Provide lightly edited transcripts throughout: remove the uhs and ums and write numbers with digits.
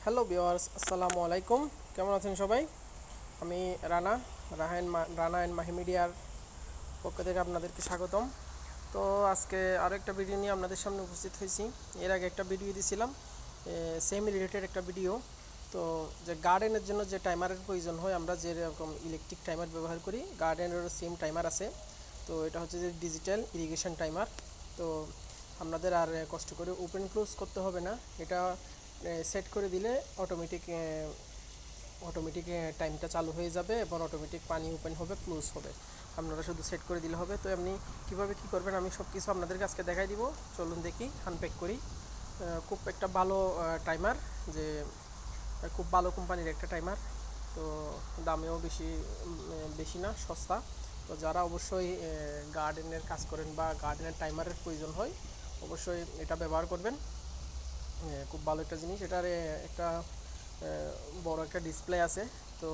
Hello viewers, আসসালামু আলাইকুম। কেমন আছেন সবাই? আমি রানা অ্যান্ড মাহি মিডিয়ার পক্ষ থেকে আপনাদেরকে স্বাগতম। তো আজকে আরও একটা ভিডিও নিয়ে আপনাদের সামনে উপস্থিত হয়েছি। এর আগে একটা ভিডিও দিয়েছিলাম, সেম রিলেটেড একটা ভিডিও। তো যে গার্ডেনের জন্য যে টাইমারের প্রয়োজন হয়, আমরা যেরকম ইলেকট্রিক টাইমার ব্যবহার করি, গার্ডেনেরও সেম টাইমার আছে। তো এটা হচ্ছে যে ডিজিটাল ইরিগেশন টাইমার। তো আপনাদের আর কষ্ট করে ওপেন ক্লোজ করতে হবে না। এটা সেট করে দিলে অটোমেটিক টাইমটা চালু হয়ে যাবে এবং অটোমেটিক পানি ওপেন হবে, ক্লোজ হবে। আপনারা শুধু সেট করে দিলে হবে। তো আপনি কীভাবে কী করবেন আমি সব কিছু আপনাদেরকে আজকে দেখাই দিব। চলুন দেখি, আনপ্যাক করি। খুব একটা ভালো টাইমার, যে খুব ভালো কোম্পানির একটা টাইমার। তো দামেও বেশি না, সস্তা। তো যারা অবশ্যই গার্ডেনের কাজ করেন বা গার্ডেনের টাইমারের প্রয়োজন হয়, অবশ্যই এটা ব্যবহার করবেন। খুব ভালো একটা জিনিস। এটার একটা বড় একটা ডিসপ্লে আছে। তো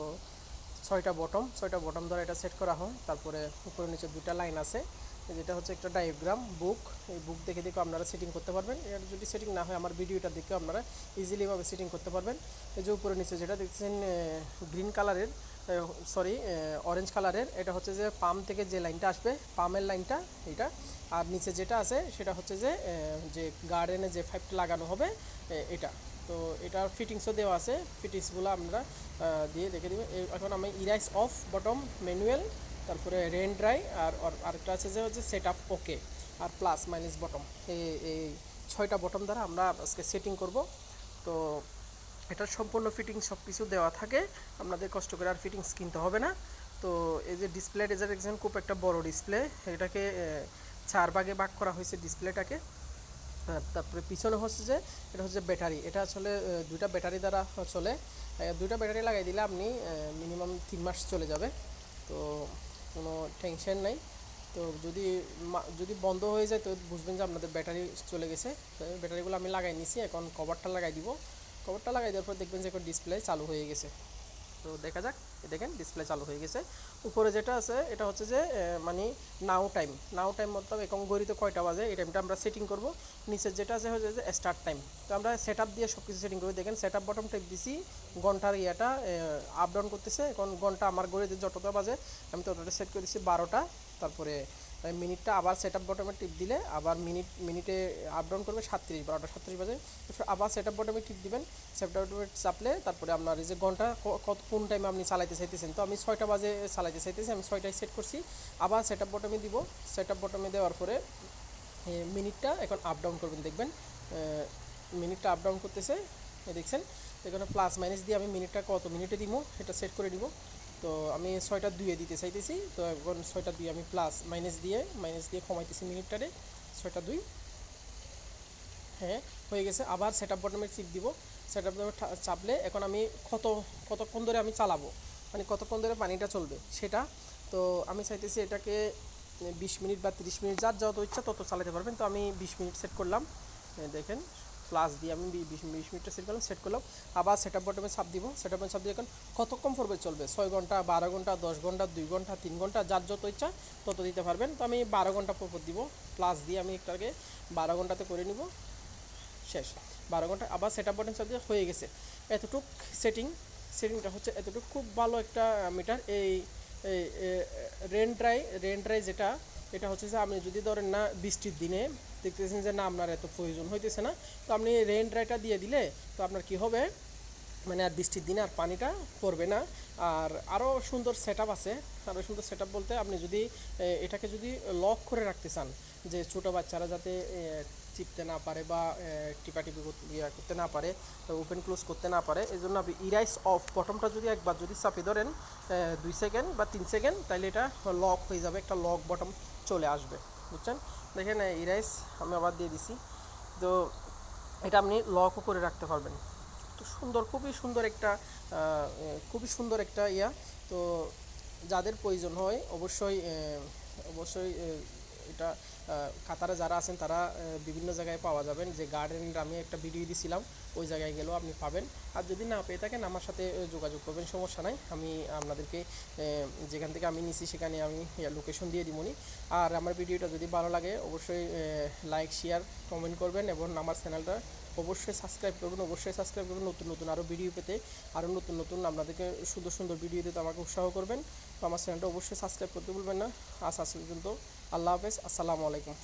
ছয়টা বটম দ্বারা এটা সেট করা হয়। তারপরে উপরে নিচে দুটা লাইন আছে, যেটা হচ্ছে একটা ডায়াগ্রাম বুক। এই বুক দেখে আপনারা সেটিং করতে পারবেন। এর যদি সেটিং না হয়, আমার ভিডিওটা দেখে আপনারা ইজিলিভাবে সেটিং করতে পারবেন। এই যে উপরে নিচে যেটা দেখছেন গ্রিন কালারের, অরেঞ্জ কালারের, এটা হচ্ছে যে পাম্প থেকে যে লাইনটা আসবে, পাম্পের লাইনটা এটা। আর নিচে যেটা আছে সেটা হচ্ছে যে গার্ডেনে যে পাইপটা লাগানো হবে এটা। তো এটার ফিটিংসও দেওয়া আছে, ফিটিংসগুলো আপনারা দিয়ে দেখে দেবেন। এখন আমি ইরাইস অফ বটম ম্যানুয়াল, তারপরে রেন ড্রাই, আর আরেকটা আছে যে হচ্ছে সেট আপ ওকে, আর প্লাস মাইনাস বটম। এই 6টা বটম দ্বারা আমরা আজকে সেটিং করব। তো এটার সম্পূর্ণ ফিটিংস সব কিছু দেওয়া থাকে, আপনাদের কষ্ট করে আর ফিটিংস কিনতে হবে না। তো এই যে ডিসপ্লেটা দেখছেন, খুব একটা বড় ডিসপ্লে। এটাকে 4 ভাগে ভাগ করা হয়েছে ডিসপ্লেটাকে। তারপরে পিছনে হচ্ছে যে এটা হচ্ছে ব্যাটারি। এটা আসলে দুইটা ব্যাটারি দ্বারা চলে। দুইটা ব্যাটারি লাগাই দিলে আপনি মিনিমাম 3 মাস চলে যাবে। তো কোনো টেনশন নাই। তো যদি বন্ধ হয়ে যায় তো বুঝবেন যে আপনাদের ব্যাটারি চলে গেছে। ব্যাটারিগুলো আমি লাগাই নিছি, এখন কভারটা লাগাই দিব। কভারটা লাগাই দেওয়ার পর দেখবেন যে এখন ডিসপ্লে চালু হয়ে গেছে। তো দেখা যাক, দেখেন ডিসপ্লে চালু হয়ে গেছে। উপরে যেটা আছে এটা হচ্ছে যে মানে নাও টাইম মতলব এখন ঘড়িতে কয়টা বাজে এই টাইমটা আমরা সেটিং করব। নিচের যেটা আছে হচ্ছে যে স্টার্ট টাইম। তো আমরা সেট আপ দিয়ে সব কিছু সেটিং করবো। দেখেন সেট আপ বটম টেপ দিছি, ঘন্টার আপ ডাউন করতেছে। এখন ঘন্টা আমার ঘড়িতে যতটা বাজে আমি ততটা সেট করে দিচ্ছি 12টা। তারপরে মিনিটটা আবার সেট আপ বটমে টিপ দিলে আবার মিনিটে আপ ডাউন করবে 37, 12টা 37 বাজে। আবার সেট আপ বটমে টিপ দিবেন, সেট আপ বটমে চাপলে তারপরে আপনার এই যে ঘন্টা কোন টাইমে আপনি চালাইতে চাইতেছেন। তো আমি 6টা বাজে চালাইতে চাইতেছি, আমি 6টায় সেট করছি। আবার সেট আপ বটমে দিব, সেট আপ বটমে দেওয়ার পরে মিনিটটা এখন আপ ডাউন করবেন। দেখবেন মিনিটটা আপ ডাউন করতেছে, দেখছেন। এখানে প্লাস মাইনাস দিয়ে আমি মিনিটটা কত মিনিটে দিব এটা সেট করে দিব। তো আমি 6টা 2-এ দিতে চাইতেছি। তো এখন 6টা 2 আমি মাইনাস দিয়ে কমাইতেছি মিনিটটারে। 6টা 2 হ্যাঁ হয়ে গেছে। আবার সেট আপ বটমে চিপ দিব। সেট আপ বটমে চাপলে এখন আমি কতক্ষণ ধরে আমি চালাবো, মানে কতক্ষণ ধরে পানিটা চলবে সেটা। তো আমি চাইতেছি এটাকে 20 মিনিট বা 30 মিনিট, যার যত ইচ্ছা তত চালাতে পারবেন। তো আমি 20 মিনিট সেট করলাম। দেখেন প্লাস দিয়ে আমি 20 মিনিটটা সেট করলাম। আবার সেট আপ বটমে চাপ দিব। সেট আপ বটমে চাপ দিয়ে এখন কতক্ষণ পর্বে চলবে, 6 ঘন্টা, 12 ঘন্টা, 10 ঘন্টা, 2 ঘন্টা, 3 ঘন্টা, যার যত ইচ্ছা তত দিতে পারবেন। তো আমি 12 ঘন্টা পর দিব। প্লাস দিয়ে আমি একটাকে 12 ঘন্টাতে করে নিব। শেষ 12 ঘন্টা। আবার সেট আপ বটন চাপ দিয়ে হয়ে গেছে। এতটুক সেটিংটা হচ্ছে এতটুকু। খুব ভালো একটা মিটার। এই রেন ড্রাই যেটা, এটা হচ্ছে যে আপনি যদি ধরেন না বৃষ্টির দিনে দেখতেছেন যে না আপনার এত প্রয়োজন হইতেছে না, তো আপনি রেন ড্রাইটা দিয়ে দিলে তো আপনার কি হবে, মানে আর বৃষ্টির দিনে আর পানিটা পড়বে না। আর আরও সুন্দর সেট আপ আছে। আরও সুন্দর সেট আপ বলতে, আপনি যদি এটাকে যদি লক করে রাখতে চান, যে ছোটো বাচ্চারা যাতে চিপতে না পারে বা টিপাটিপি করতে না পারে, ওপেন ক্লোজ করতে না পারে, এই জন্য আপনি ইরাইস অফ বটমটা যদি একবার চাপে ধরেন 2 সেকেন্ড বা 3 সেকেন্ড, তাহলে এটা লক হয়ে যাবে, একটা লক বটম চলে আসবে। বুঝছেন? দেখেন ইরাইস আমি আবার দিয়ে দিছি। তো এটা আপনি লকও করে রাখতে পারবেন। তো খুবই সুন্দর একটা তো যাদের প্রয়োজন হয় অবশ্যই এটা কাতারে যারা আছেন তারা বিভিন্ন জায়গায় পাওয়া যাবেন। যে গার্ডেনের আমি একটা ভিডিও দিয়েছিলাম, ওই জায়গায় গেলেও আপনি পাবেন। আর যদি না পেয়ে থাকেন আমার সাথে যোগাযোগ করবেন, সমস্যা নাই। আমি আপনাদেরকে যেখান থেকে আমি নিছি সেখানে আমি লোকেশন দিয়ে দিবনি। আর আমার ভিডিওটা যদি ভালো লাগে অবশ্যই লাইক, শেয়ার, কমেন্ট করবেন এবং আমার চ্যানেলটা অবশ্যই সাবস্ক্রাইব করবেন, নতুন নতুন আরও ভিডিও পেতে, আরও নতুন নতুন আপনাদেরকে সুন্দর সুন্দর ভিডিও দিতে আমাকে উৎসাহ করবেন। তো আমার চ্যানেলটা অবশ্যই সাবস্ক্রাইব করতে ভুলবেন না। আজ পর্যন্ত আল্লাহ হাফেজ, আসসালামু আলাইকুম।